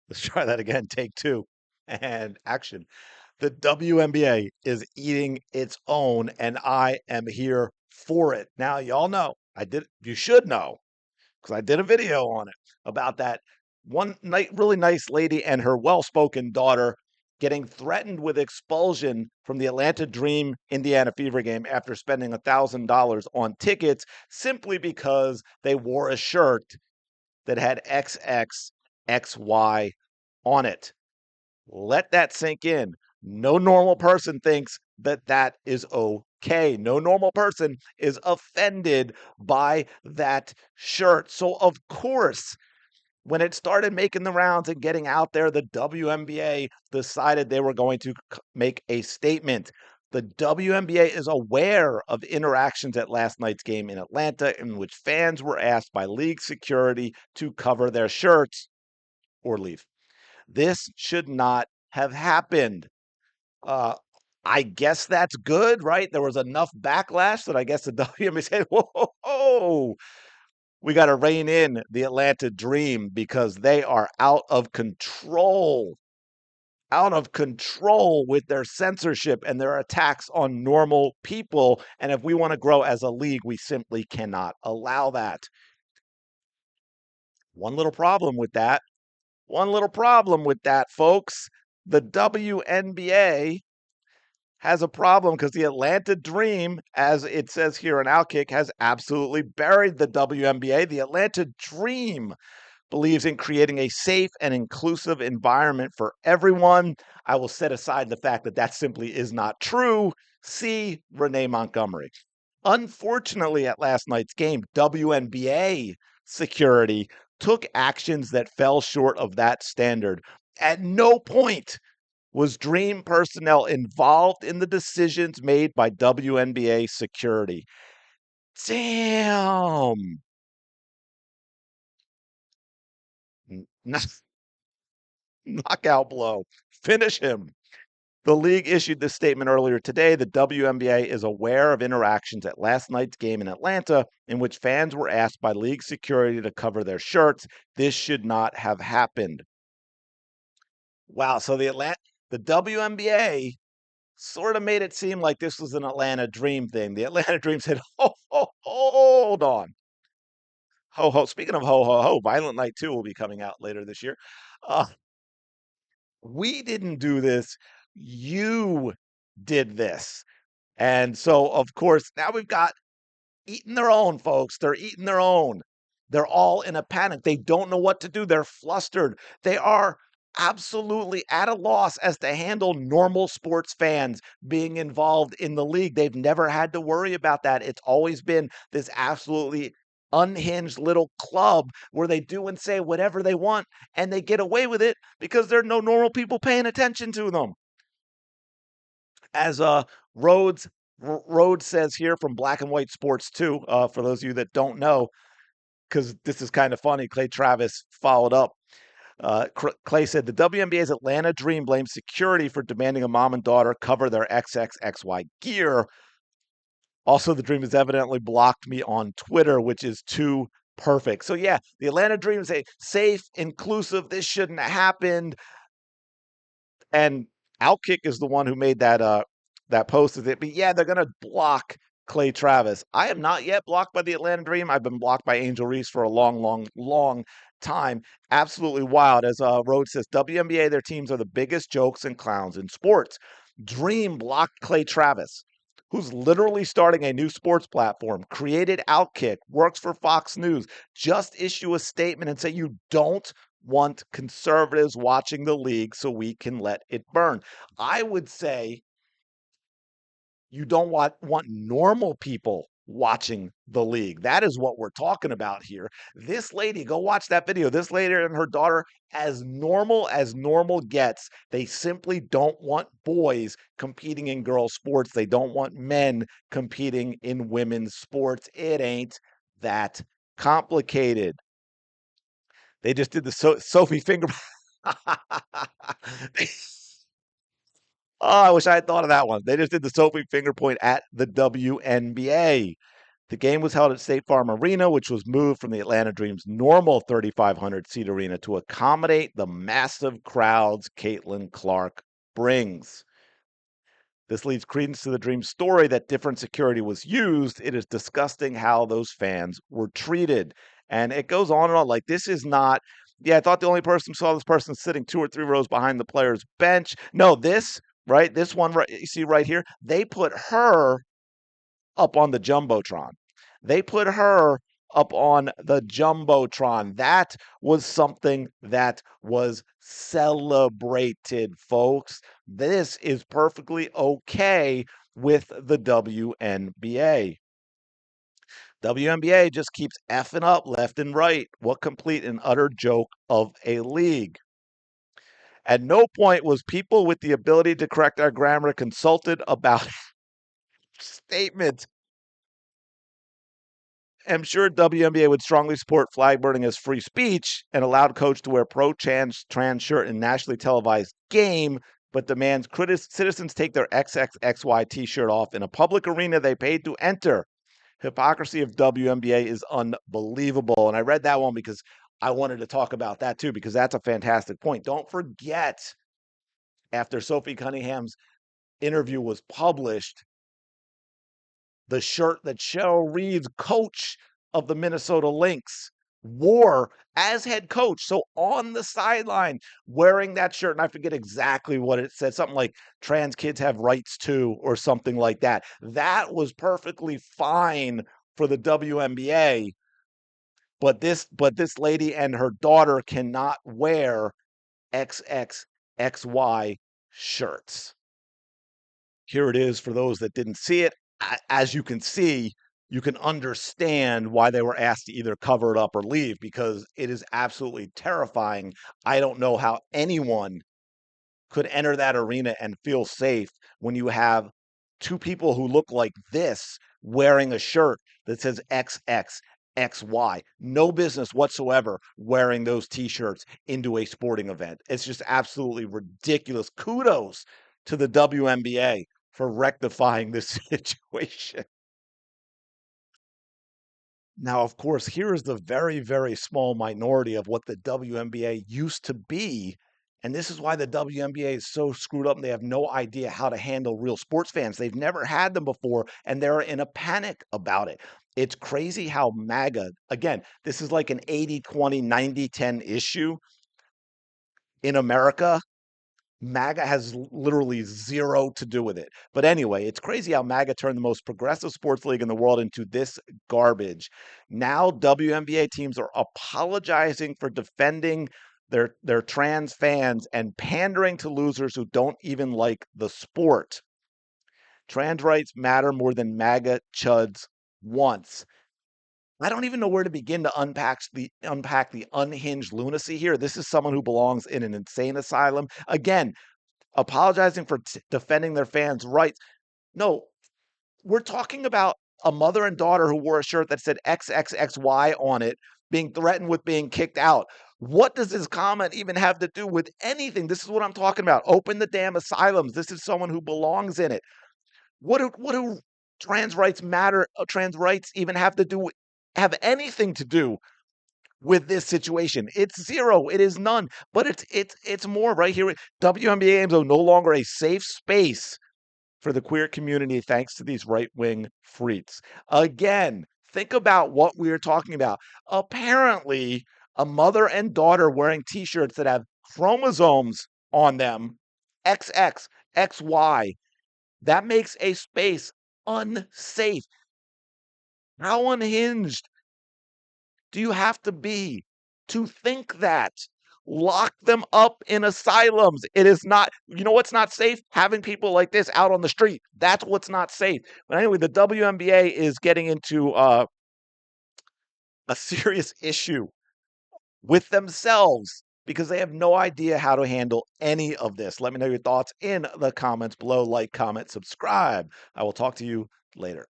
Let's try that again. Take two and action. The WNBA is eating its own, and I am here for it. Now, y'all know you should know because I did a video on it about that one really nice lady and her well-spoken daughter getting threatened with expulsion from the Atlanta Dream Indiana Fever game after spending $1,000 on tickets simply because they wore a shirt that had XXXY on it. Let that sink in. No normal person thinks that that is okay. No normal person is offended by that shirt. So, of course, when it started making the rounds and getting out there, the WNBA decided they were going to make a statement. The WNBA is aware of interactions at last night's game in Atlanta in which fans were asked by league security to cover their shirts or leave. This should not have happened. Uh, I guess that's good, right? There was enough backlash that I guess the WNBA said, whoa, we got to rein in the Atlanta Dream because they are out of control with their censorship and their attacks on normal people. And if we want to grow as a league, we simply cannot allow that. One little problem with that, folks. The WNBA has a problem because the Atlanta Dream, as it says here in Outkick, has absolutely buried the WNBA. The Atlanta Dream believes in creating a safe and inclusive environment for everyone. I will set aside the fact that that simply is not true. See Renee Montgomery. Unfortunately, at last night's game, WNBA security took actions that fell short of that standard. At no point was Dream personnel involved in the decisions made by WNBA security. Damn. Knockout blow. Finish him. The league issued this statement earlier today. The WNBA is aware of interactions at last night's game in Atlanta in which fans were asked by league security to cover their shirts. This should not have happened. Wow. So the WNBA sort of made it seem like this was an Atlanta Dream thing. The Atlanta Dream said, hold on. Ho, ho. Speaking of ho, ho, ho, Violent Night 2 will be coming out later this year. Uh, we didn't do this. You did this. And so, of course, now we've got eating their own, folks. They're eating their own. They're all in a panic. They don't know what to do. They're flustered. They are absolutely at a loss as to handle normal sports fans being involved in the league. They've never had to worry about that. It's always been this absolutely unhinged little club where they do and say whatever they want and they get away with it because there are no normal people paying attention to them. As Rhodes Rhodes says here from Black and White Sports 2, for those of you that don't know, because this is kind of funny, Clay Travis followed up. Clay said the WNBA's Atlanta Dream blames security for demanding a mom and daughter cover their XXXY gear. Also, the Dream has evidently blocked me on Twitter, which is too perfect. So yeah, the Atlanta Dream is a safe, inclusive. This shouldn't have happened. And Outkick is the one who made that post of it. But yeah, they're gonna block Clay Travis. I am not yet blocked by the Atlanta Dream. I've been blocked by Angel Reese for a long time. Absolutely wild. As Rhodes says, WNBA, their teams are the biggest jokes and clowns in sports. Dream blocked Clay Travis, who's literally starting a new sports platform, created Outkick, works for Fox News. Just issue a statement and say you don't want conservatives watching the league so we can let it burn. I would say you don't want normal people watching the league. That is what we're talking about here. This lady, go watch that video. This lady and her daughter, as normal gets. They simply don't want boys competing in girls' sports. They don't want men competing in women's sports. It ain't that complicated. They just did the Sophie finger. Oh, I wish I had thought of that one. They just did the Sophie finger point at the WNBA. The game was held at State Farm Arena, which was moved from the Atlanta Dream's normal 3,500 seat arena to accommodate the massive crowds Caitlin Clark brings. This leads credence to the Dream's story that different security was used. It is disgusting how those fans were treated. And it goes on and on. Like, this is not, yeah, I thought the only person saw this person sitting 2 or 3 rows behind the player's bench. No, this, right? This one, right, you see right here, they put her up on the Jumbotron. They put her up on the Jumbotron. That was something that was celebrated, folks. This is perfectly okay with the WNBA. WNBA just keeps effing up left and right. What complete and utter joke of a league. At no point was people with the ability to correct our grammar consulted about statements. I'm sure WNBA would strongly support flag burning as free speech and allowed coach to wear pro-trans shirt in nationally televised game, but demands citizens take their XXXY t-shirt off in a public arena they paid to enter. Hypocrisy of WNBA is unbelievable. And I read that one because I wanted to talk about that too, because that's a fantastic point. Don't forget, after Sophie Cunningham's interview was published, the shirt that Cheryl Reeves, coach of the Minnesota Lynx, wore as head coach. So on the sideline, wearing that shirt, and I forget exactly what it said, something like trans kids have rights too, or something like that. That was perfectly fine for the WNBA. But this lady and her daughter cannot wear XXXY shirts. Here it is for those that didn't see it. As you can see, you can understand why they were asked to either cover it up or leave, because it is absolutely terrifying. I don't know how anyone could enter that arena and feel safe when you have two people who look like this wearing a shirt that says XXXY. No business whatsoever wearing those t-shirts into a sporting event. It's just absolutely ridiculous. Kudos to the WNBA for rectifying this situation. Now, of course, here is the very, very small minority of what the WNBA used to be. And this is why the WNBA is so screwed up and they have no idea how to handle real sports fans. They've never had them before and they're in a panic about it. It's crazy how MAGA, again, this is like an 80-20, 90-10 issue in America. MAGA has literally zero to do with it. But anyway, it's crazy how MAGA turned the most progressive sports league in the world into this garbage. Now WNBA teams are apologizing for defending their trans fans and pandering to losers who don't even like the sport. Trans rights matter more than MAGA chuds once. I don't even know where to begin to unpack the unhinged lunacy here. This is someone who belongs in an insane asylum. Again, apologizing for defending their fans' rights. No, we're talking about a mother and daughter who wore a shirt that said XXXY on it, being threatened with being kicked out. What does this comment even have to do with anything? This is what I'm talking about. Open the damn asylums. This is someone who belongs in it. What do trans rights matter? Trans rights even have anything to do with this situation? It's zero. It is none. But it's more right here. WNBA is no longer a safe space for the queer community thanks to these right-wing freaks. Again, think about what we are talking about. Apparently, a mother and daughter wearing t-shirts that have chromosomes on them, XX, XY, that makes a space unsafe. How unhinged do you have to be to think that? Lock them up in asylums. It is not, you know what's not safe? Having people like this out on the street. That's what's not safe. But anyway, the WNBA is getting into a serious issue with themselves because they have no idea how to handle any of this. Let me know your thoughts in the comments below. Like, comment, subscribe. I will talk to you later.